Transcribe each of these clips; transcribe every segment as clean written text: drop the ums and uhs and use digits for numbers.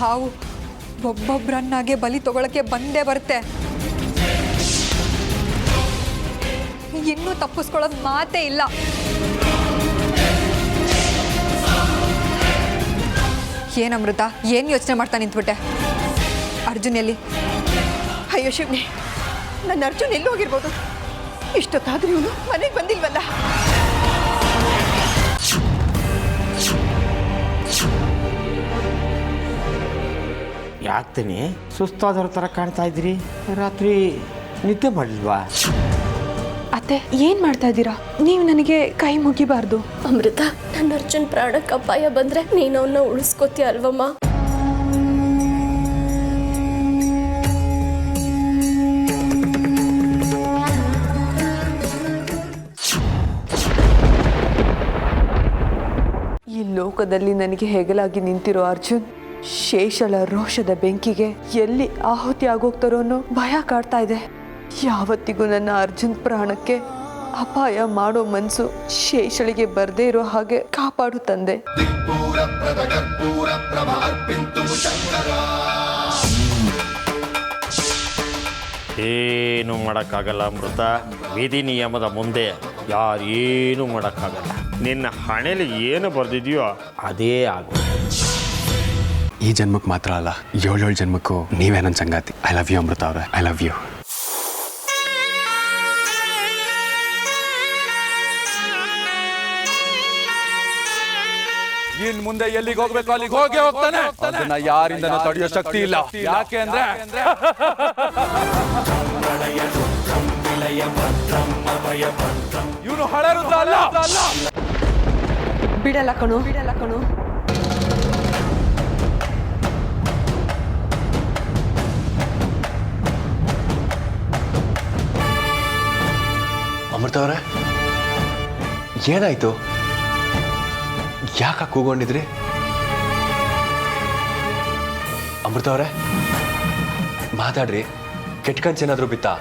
ಹಾವು ಒಬ್ಬೊಬ್ಬರನ್ನಾಗೆ ಬಲಿ ತಗೊಳಕ್ಕೆ ಬಂದೇ ಬರುತ್ತೆ. ಇನ್ನೂ ತಪ್ಪಿಸ್ಕೊಳ್ಳೋದು ಮಾತೇ ಇಲ್ಲ. ಏನಮೃತ, ಏನು ಯೋಚನೆ ಮಾಡ್ತಾ ನಿಂತ್ಬಿಟ್ಟೆ? ಅರ್ಜುನ್ ಎಲ್ಲಿ? ಅಯ್ಯೋ ಶಿವನೇ, ನನ್ನ ಅರ್ಜುನ್ ಎಲ್ಲಿ ಹೋಗಿರ್ಬೋದು? ಇಷ್ಟೊತ್ತಾದ್ರೂ ಇವನು ಮನೆಗೆ ಬಂದಿಲ್ವಲ್ಲ? ಯಾಕ್ತೀನಿ ಸುಸ್ತಾದವ್ರ ಥರ ಕಾಣ್ತಾ ಇದ್ದೀರಿ? ರಾತ್ರಿ ನಿದ್ದೆ ಮಾಡಲಿಲ್ವಾ? ಅತ್ತೆ, ಏನು ಮಾಡ್ತಾ ಇದ್ದೀರಾ? ನೀವು ನನಗೆ ಕೈ ಮುಗಿಬಾರ್ದು. ಅಮೃತ, ನನ್ನ ಅರ್ಜುನ್ ಪ್ರಾಣಕ್ಕೆ ಅಪಾಯ ಬಂದ್ರೆ ನೀನು ಅವನ್ನ ಉಳಿಸ್ಕೋತೀಯ ಅಲ್ವಮ್ಮ? ಈ ಲೋಕದಲ್ಲಿ ನನಗೆ ಹೆಗಲಾಗಿ ನಿಂತಿರೋ ಅರ್ಜುನ್ ಶೇಷಳ ರೋಷದ ಬೆಂಕಿಗೆ ಎಲ್ಲಿ ಆಹುತಿ ಆಗೋಗ್ತಾರೋ ಅನ್ನೋ ಭಯ ಕಾಡ್ತಾ ಇದೆ. ಯಾವತ್ತಿಗೂ ನನ್ನ ಅರ್ಜುನ್ ಪ್ರಾಣಕ್ಕೆ ಅಪಾಯ ಮಾಡೋ ಮನಸ್ಸು ಶೇಷಳಿಗೆ ಬರದೇ ಇರೋ ಹಾಗೆ ಕಾಪಾಡು ತಂದೆ. ಏನು ಮಾಡೋಕ್ಕಾಗಲ್ಲ ಅಮೃತ. ವಿಧಿ ನಿಯಮದ ಮುಂದೆ ಯಾರೇನು ಮಾಡೋಕ್ಕಾಗಲ್ಲ. ನಿನ್ನ ಹಣೆಯಲ್ಲಿ ಏನು ಬರೆದಿದೆಯೋ ಅದೇ ಆಗೋದು. ಈ ಜನ್ಮಕ್ಕೆ ಮಾತ್ರ ಅಲ್ಲ, 7 ಜನ್ಮಕ್ಕೂ ನೀವೇ ನನ್ನ ಸಂಗಾತಿ. ಐ ಲವ್ ಯು ಅಮೃತ ಅವರೇ, ಐ ಲವ್ ಯು. ಇನ್ ಮುಂದೆ ಎಲ್ಲಿಗೆ ಹೋಗ್ಬೇಕು ಅಲ್ಲಿಗೆ ಹೋಗೇ ಹೋಗ್ತಾನೆ. ಅದನ್ನ ಯಾರಿಂದನೂ ತಡೆಯೋ ಶಕ್ತಿ ಇಲ್ಲ. ಯಾಕೆ ಅಂದ್ರೆ ಇವನು ಹಳೆ ರುದ್ರ ಅಲ್ಲ. ಬಿಡಲ್ಲ ಕಣು, ಬಿಡಲ್ಲ ಕಣು. ಅಮೃತ ಅವರೇ, ಏನಾಯ್ತು? ಯಾಕೆ ಕೂಗೊಂಡಿದ್ರಿ? ಅಮೃತ ಅವರೇ ಮಾತಾಡ್ರಿ. ಕೆಟ್ಟ ಕನ್ಸೇನಾದ್ರೂ ಬಿತ್ತಾ?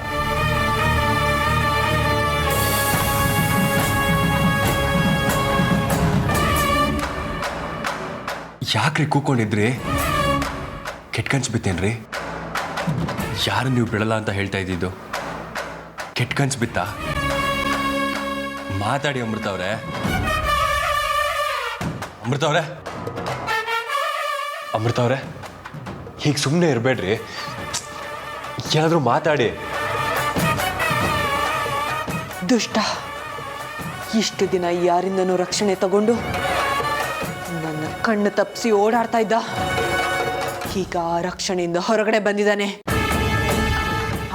ಯಾಕ್ರಿ ಕೂಕೊಂಡಿದ್ರಿ? ಕೆಟ್ಟ ಕನ್ಸು ಬಿತ್ತೇನ್ರಿ? ಯಾರು ನೀವು ಬಿಡಲ್ಲ ಅಂತ ಹೇಳ್ತಾ ಇದ್ದಿದ್ದು? ಕೆಟ್ಟ ಕನ್ಸು ಬಿತ್ತಾ? ಮಾತಾಡಿ ಅಮೃತ ಅವರೇ. ಅಮೃತ ಅವರೇ, ಅಮೃತ ಅವರೇ, ಹೀಗೆ ಸುಮ್ಮನೆ ಇರಬೇಡ್ರಿ. ಏನಾದರೂ ಮಾತಾಡಿ. ದುಷ್ಟ, ಇಷ್ಟು ದಿನ ಯಾರಿಂದನೂ ರಕ್ಷಣೆ ತಗೊಂಡು ನನ್ನ ಕಣ್ಣು ತಪ್ಪಿಸಿ ಓಡಾಡ್ತಾ ಇದ್ದ. ಈಗ ಆ ರಕ್ಷಣೆಯಿಂದ ಹೊರಗಡೆ ಬಂದಿದ್ದಾನೆ.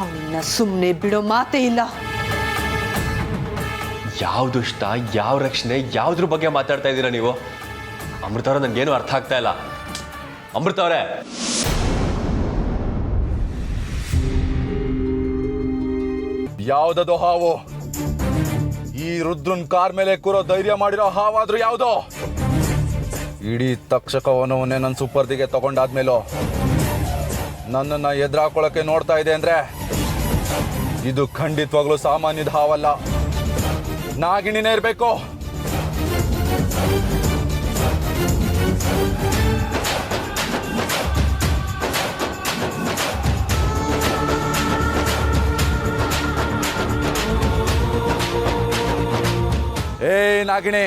ಅವನನ್ನ ಸುಮ್ಮನೆ ಬಿಡೋ ಮಾತೇ ಇಲ್ಲ. ಯಾವ ದುಷ್ಟ, ಯಾವ ರಕ್ಷಣೆ, ಯಾವುದ್ರ ಬಗ್ಗೆ ಮಾತಾಡ್ತಾ ಇದ್ದೀರಾ ನೀವು? ಅಮೃತ ಅವರೇ, ನನಗೇನು ಅರ್ಥ ಆಗ್ತಾ ಇಲ್ಲ. ಅಮೃತ ಅವರೇ, ಯಾವ್ದದು ಹಾವು? ಈ ರುದ್ರನ್ ಕಾರ್ ಮೇಲೆ ಕೂರೋ ಧೈರ್ಯ ಮಾಡಿರೋ ಹಾವಾದ್ರೂ ಯಾವ್ದೋ? ಇಡೀ ತಕ್ಷಕ ವನವನ್ನೇ ನನ್ನ ಸುಪರ್ದಿಗೆ ತಗೊಂಡಾದ್ಮೇಲೂ ನನ್ನನ್ನ ಎದುರಾಕೊಳ್ಳೋಕೆ ನೋಡ್ತಾ ಇದೆ ಅಂದ್ರೆ ಇದು ಖಂಡಿತವಾಗ್ಲೂ ಸಾಮಾನ್ಯದ ಹಾವಲ್ಲ, ನಾಗಿಣಿನೇ ಇರಬೇಕು. ಏ ನಾಗಿಣಿ,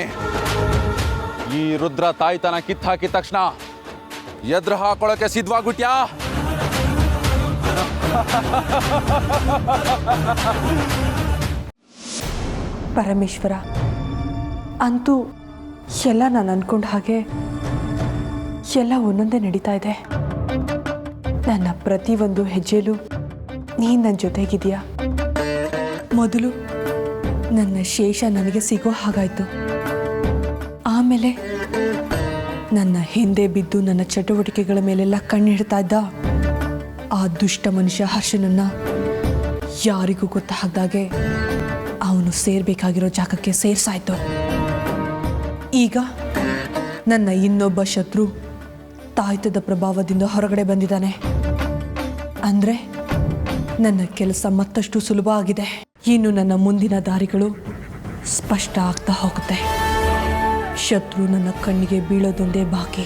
ಈ ರುದ್ರ ತಾಯ್ತನ ಕಿತ್ತು ಹಾಕಿದ ತಕ್ಷಣ ಎದುರು ಹಾಕೊಳ್ಳೋಕೆ ಸಿದ್ಧವಾಗ್ಬಿಟ್ಯಾ? ಪರಮೇಶ್ವರ, ಅಂತೂ ಎಲ್ಲ ನಾನು ಅನ್ಕೊಂಡ ಹಾಗೆ ಎಲ್ಲ ಒಂದೊಂದೇ ನಡೀತಾ ಇದೆ. ನನ್ನ ಪ್ರತಿಯೊಂದು ಹೆಜ್ಜೆಲೂ ನೀನು ನನ್ನ ಜೊತೆಗಿದೆಯಾ. ಮೊದಲು ನನ್ನ ಶೇಷ ನನಗೆ ಸಿಗೋ ಹಾಗಾಯಿತು. ಆಮೇಲೆ ನನ್ನ ಹಿಂದೆ ಬಿದ್ದು ನನ್ನ ಚಟುವಟಿಕೆಗಳ ಮೇಲೆಲ್ಲ ಕಣ್ಣಿಡ್ತಾ ಇದ್ದ ಆ ದುಷ್ಟ ಮನುಷ್ಯ ಹರ್ಷನನ್ನು ಯಾರಿಗೂ ಗೊತ್ತಾಗದಾಗೆ ಅವನು ಸೇರ್ಬೇಕಾಗಿರೋ ಜಾಗಕ್ಕೆ ಸೇರ್ಸಾಯ್ತು. ಈಗ ನನ್ನ ಇನ್ನೊಬ್ಬ ಶತ್ರು ತಾಯ್ತದ ಪ್ರಭಾವದಿಂದ ಹೊರಗಡೆ ಬಂದಿದ್ದಾನೆ. ಅಂದರೆ ನನ್ನ ಕೆಲಸ ಮತ್ತಷ್ಟು ಸುಲಭ ಆಗಿದೆ. ಇನ್ನು ನನ್ನ ಮುಂದಿನ ದಾರಿಗಳು ಸ್ಪಷ್ಟ ಆಗ್ತಾ ಹೋಗುತ್ತೆ. ಶತ್ರು ನನ್ನ ಕಣ್ಣಿಗೆ ಬೀಳೋದೊಂದೇ ಬಾಕಿ.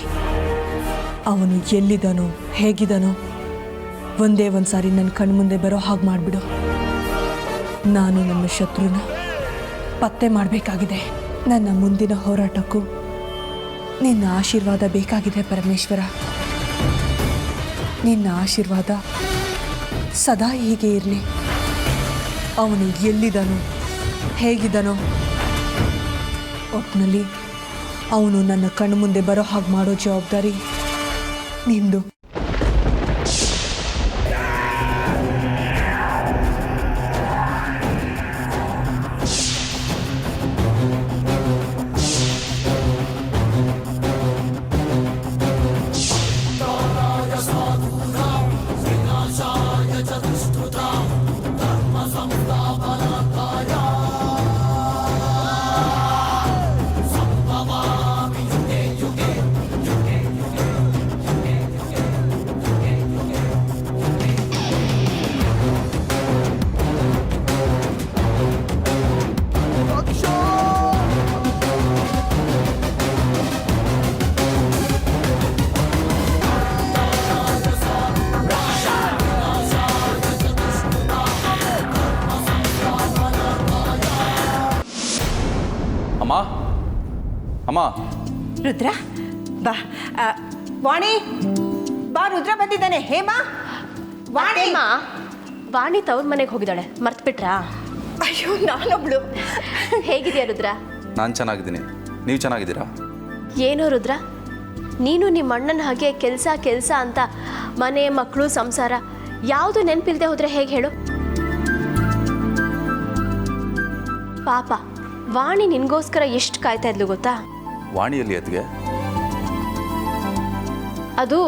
ಅವನು ಎಲ್ಲಿದ್ದಾನೋ ಹೇಗಿದ್ದಾನೋ ಒಂದೇ ಒಂದು ಸಾರಿ ನನ್ನ ಕಣ್ಮುಂದೆ ಬರೋ ಹಾಗೆ ಮಾಡಿಬಿಡು. ನಾನು ನನ್ನ ಶತ್ರುನ ಪತ್ತೆ ಮಾಡಬೇಕಾಗಿದೆ. ನನ್ನ ಮುಂದಿನ ಹೋರಾಟಕ್ಕೂ ನಿನ್ನ ಆಶೀರ್ವಾದ ಬೇಕಾಗಿದೆ ಪರಮೇಶ್ವರ. ನಿನ್ನ ಆಶೀರ್ವಾದ ಸದಾ ಹೀಗೆ ಇರಲಿ. ಅವನು ಎಲ್ಲಿದ್ದಾನೋ ಹೇಗಿದ್ದಾನೋ ಒಟ್ಟಿನಲ್ಲಿ ಅವನು ನನ್ನ ಕಣ್ಣು ಮುಂದೆ ಬರೋ ಹಾಗೆ ಮಾಡೋ ಜವಾಬ್ದಾರಿ ನಿಂದು. ಅಮ್ಮ ಅಮ್ಮ ರುದ್ರ ಬಾ. ವಾಣಿ ಬಾ, ರುದ್ರ ಬಂದಿದ್ದಾನೆ. ಹೇಮಾ, ವಾಣಿ. ವಾಣಿ ತವ್ರ ಮನೆಗೆ ಹೋಗಿದ್ದಾಳೆ, ಮರ್ತ್ಬಿಟ್ರಾ? ಅಯ್ಯೋ, ನಾನೊಬ್ಳು. ಹೇಗಿದೆಯಾ ರುದ್ರ? ನಾನು ಚೆನ್ನಾಗಿದ್ದೀನಿ, ನೀವು ಚೆನ್ನಾಗಿದ್ದೀರಾ? ಏನೋ ರುದ್ರ, ನೀನು ನಿಮ್ಮ ಅಣ್ಣನ ಹಾಗೆ ಕೆಲಸ ಅಂತ ಮನೆ ಮಕ್ಕಳು ಸಂಸಾರ ಯಾವುದು ನೆನಪಿಲ್ದೆ ಹೋದ್ರೆ ಹೇಗೆ ಹೇಳು? ಪಾಪ ವಾಣಿ ನಿನ್ಗೋಸ್ಕರ ಎಷ್ಟು ಕಾಯ್ತಾ ಇದ್ಲು ಗೊತ್ತಾ? ವಾಣಿಯಲ್ಲಿ ಅತ್ತಿಗೆ? ಅದು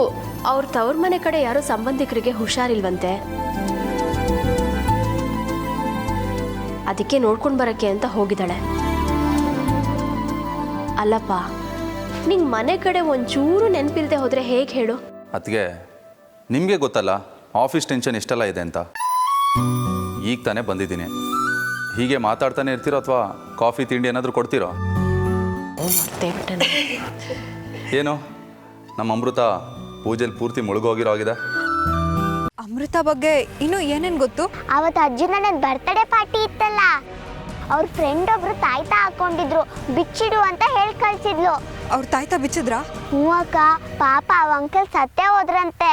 ಅವ್ರ ತವ್ರ ಮನೆ ಕಡೆ ಯಾರೋ ಸಂಬಂಧಿಕರಿಗೆ ಹುಷಾರಿಲ್ವಂತೆ, ಅದಕ್ಕೆ ನೋಡ್ಕೊಂಡು ಬರಕ್ಕೆ ಅಂತ ಹೋಗಿದ್ದಾಳೆ. ಅಲ್ಲಪ್ಪ, ನಿಂಗೆ ಮನೆ ಕಡೆ ಒಂಚೂರು ನೆನಪಿಲ್ದೆ ಹೋದ್ರೆ ಹೇಗೆ ಹೇಳು? ಅತ್ತಿಗೆ, ನಿಮಗೆ ಗೊತ್ತಲ್ಲ ಆಫೀಸ್ ಟೆನ್ಷನ್ ಎಷ್ಟೆಲ್ಲ ಇದೆ ಅಂತ. ಈಗ ತಾನೇ ಬಂದಿದ್ದೀನಿ. ಹೀಗೆ ಮಾತಾಡ್ತಾನೆ ಇರ್ತೀರೋ ಅಥವಾ ಕಾಫಿ ತಿಂಡಿ ಏನಾದರೂ ಕೊಡ್ತೀರೋ? ಏನು ನಮ್ಮ ಅಮೃತ ಪೂಜೆಲಿ ಪೂರ್ತಿ ಮುಳುಗೋಗಿರೋ ಆಗಿದೆ. ಅಮೃತ ಬಗ್ಗೆ ಇನ್ನೂ ಏನೇನು ಗೊತ್ತು? ಅವತ್ತು ಅರ್ಜುನನ ಬರ್ತ್ಡೇ ಪಾರ್ಟಿ ಇತ್ತಲ್ಲ, ಅವ್ರ ಫ್ರೆಂಡ್ ಒಬ್ರು ತಾಯ್ತಾ ಹಾಕೊಂಡಿದ್ರು, ಬಿಚ್ಚಿಡು ಅಂತ ಹೇಳಿ ಕಳ್ಸಿದ್ಲು. ಅವ್ರ ತಾಯ್ತಾ ಬಿಚ್ಚಿದ್ರಾ? ಹ್ಞೂ ಅಕ್ಕ, ಪಾಪ ಅವ ಅಂಕಲ್ ಸತ್ತೇ ಹೋದ್ರಂತೆ.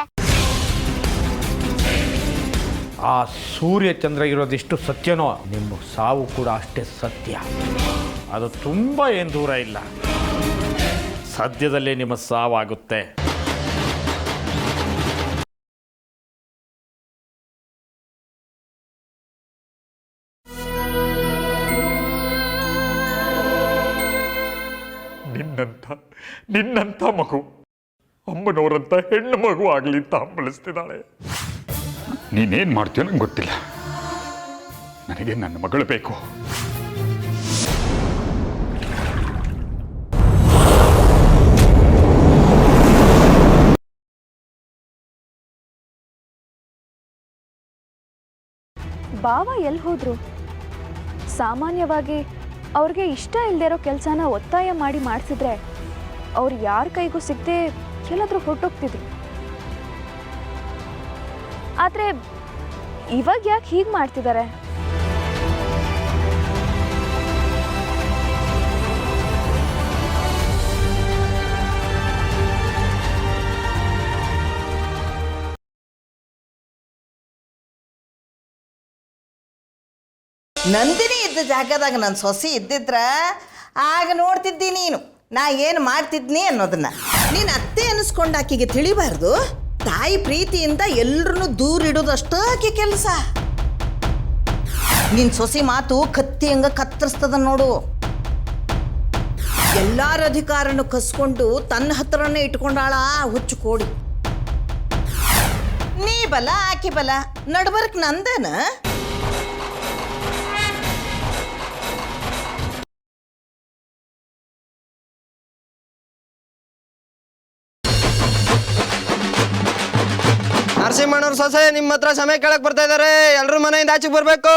ಆ ಸೂರ್ಯ ಚಂದ್ರ ಇರೋದಿಷ್ಟು ಸತ್ಯನೋ, ನಿಮ್ಮ ಸಾವು ಕೂಡ ಅಷ್ಟೇ ಸತ್ಯ. ಅದು ತುಂಬ ಏನು ದೂರ ಇಲ್ಲ, ಸದ್ಯದಲ್ಲೇ ನಿಮ್ಮ ಸಾವಾಗುತ್ತೆ. ನಿನ್ನಂಥ ಮಗು ಅಮ್ಮನವರಂಥ ಹೆಣ್ಣು ಮಗು ಆಗಲಿ ಅಂತ ಹಂಬಲಿಸ್ತಿದ್ದಾಳೆ. ನೀನೇನು ಮಾಡ್ತೀಯೋ ನಂಗೆ ಗೊತ್ತಿಲ್ಲ, ನನಗೆ ನನ್ನ ಮಗಳು ಬೇಕು. ಬಾವ ಎಲ್ಲಿ ಹೋದ್ರು? ಸಾಮಾನ್ಯವಾಗಿ ಅವ್ರಿಗೆ ಇಷ್ಟ ಇಲ್ಲದೆ ಇರೋ ಕೆಲಸನ ಒತ್ತಾಯ ಮಾಡಿ ಮಾಡಿಸಿದ್ರೆ ಅವ್ರು ಯಾರ ಕೈಗೂ ಸಿಗದೆ ಎಲ್ಲಾದ್ರೂ ಹೊರಟೋಗ್ತಿದ್ರು. ಆದರೆ ಇವಾಗ ಯಾಕೆ ಹೀಗೆ ಮಾಡ್ತಿದ್ದಾರೆ? ನಂದಿನಿ ಇದ್ದ ಜಾಗದಾಗ ನನ್ನ ಸೊಸೆ ಇದ್ದಿದ್ರ ಆಗ ನೋಡ್ತಿದ್ದಿ ನೀನು ನಾ ಏನು ಮಾಡ್ತಿದ್ನಿ ಅನ್ನೋದನ್ನ. ನೀನು ಅತ್ತೆ ಅನ್ನಿಸ್ಕೊಂಡು ಆಕೆಗೆ ತಿಳಿಬಾರ್ದು. ತಾಯಿ ಪ್ರೀತಿಯಿಂದ ಎಲ್ರನ್ನೂ ದೂರ ಇಡೋದಷ್ಟೇ ಆಕೆ ಕೆಲಸ. ನಿನ್ನ ಸೊಸೆ ಮಾತು ಕತ್ತಿ ಹಂಗ ಕತ್ತರಿಸ್ತದ ನೋಡು. ಎಲ್ಲಾರ ಅಧಿಕಾರನು ಕಸ್ಕೊಂಡು ತನ್ನ ಹತ್ರನೇ ಇಟ್ಕೊಂಡಾಳ ಹುಚ್ಚು ಕೋಡಿ. ನೀ ಬಲ ಆಕೆ ಬಲ, ನಡ್ಬರ್ಕ್ ನಂದನ. ನರಸಿಂಹಣ್ಣವ್ರ ಸೊಸೆ ನಿಮ್ಮ ಹತ್ರ ಸಮಯ ಕೇಳಕ್ ಬರ್ತಾ ಇದಾರೆ, ಎಲ್ರೂ ಮನೆಯಿಂದ ಆಚೆಗೆ ಬರ್ಬೇಕು.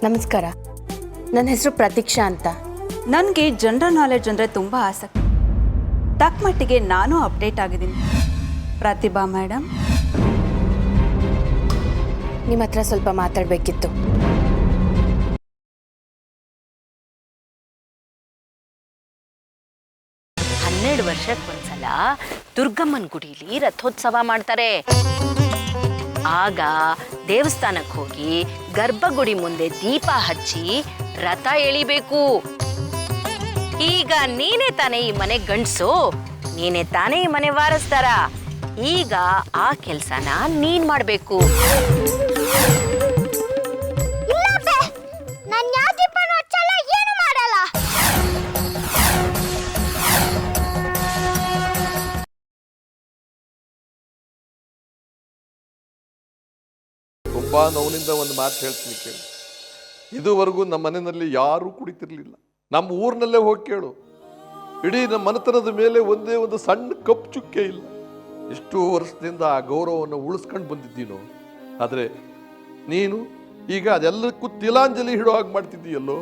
ನಮಸ್ಕಾರ, ನನ್ನ ಹೆಸರು ಪ್ರತೀಕ್ಷಾ ಅಂತ. ನನಗೆ ಜನರಲ್ ನಾಲೆಡ್ಜ್ ಅಂದರೆ ತುಂಬ ಆಸಕ್ತಿ. ತಕ್ಕ ಮಟ್ಟಿಗೆ ನಾನು ಅಪ್ಡೇಟ್ ಆಗಿದ್ದೀನಿ. ಪ್ರತಿಭಾ ಮೇಡಮ್, ನಿಮ್ಮ ಹತ್ರ ಸ್ವಲ್ಪ ಮಾತಾಡಬೇಕಿತ್ತು. ವರ್ಷಕ್ಕೊಂದ್ಸಲ ದುರ್ಗಮ್ಮನ ಗುಡಿಲಿ ರಥೋತ್ಸವ ಮಾಡ್ತಾರೆ. ಆಗ ದೇವಸ್ಥಾನಕ್ಕೆ ಹೋಗಿ ಗರ್ಭಗುಡಿ ಮುಂದೆ ದೀಪ ಹಚ್ಚಿ ರಥ ಎಳಿಬೇಕು. ಈಗ ನೀನೇ ತಾನೇ ಈ ಮನೆ ಗಂಡ್ಸು, ನೀನೇ ತಾನೇ ಈ ಮನೆ ವಾರಸ್ದಾರ. ಈಗ ಆ ಕೆಲ್ಸನ ನೀನ್ ಮಾಡ್ಬೇಕು. ತುಂಬ ನೋವಿನಿಂದ ಒಂದು ಮಾತು ಹೇಳ್ತೀನಿ ಕೇಳು. ಇದುವರೆಗೂ ನಮ್ಮ ಮನೆಯಲ್ಲಿ ಯಾರೂ ಕುಡಿತಿರ್ಲಿಲ್ಲ. ನಮ್ಮ ಊರಿನಲ್ಲೇ ಹೋಗಿ ಕೇಳು, ಇಡೀ ನಮ್ಮ ಮನೆತನದ ಮೇಲೆ ಒಂದೇ ಒಂದು ಸಣ್ಣ ಕಪ್ಪು ಚುಕ್ಕೆ ಇಲ್ಲ. ಇಷ್ಟು ವರ್ಷದಿಂದ ಆ ಗೌರವವನ್ನು ಉಳಿಸ್ಕೊಂಡು ಬಂದಿದ್ದೀನೋ, ಆದರೆ ನೀನು ಈಗ ಅದೆಲ್ಲಕ್ಕೂ ತಿಲಾಂಜಲಿ ಹಿಡೋ ಹಾಗೆ ಮಾಡ್ತಿದ್ದೀಯಲ್ಲೋ.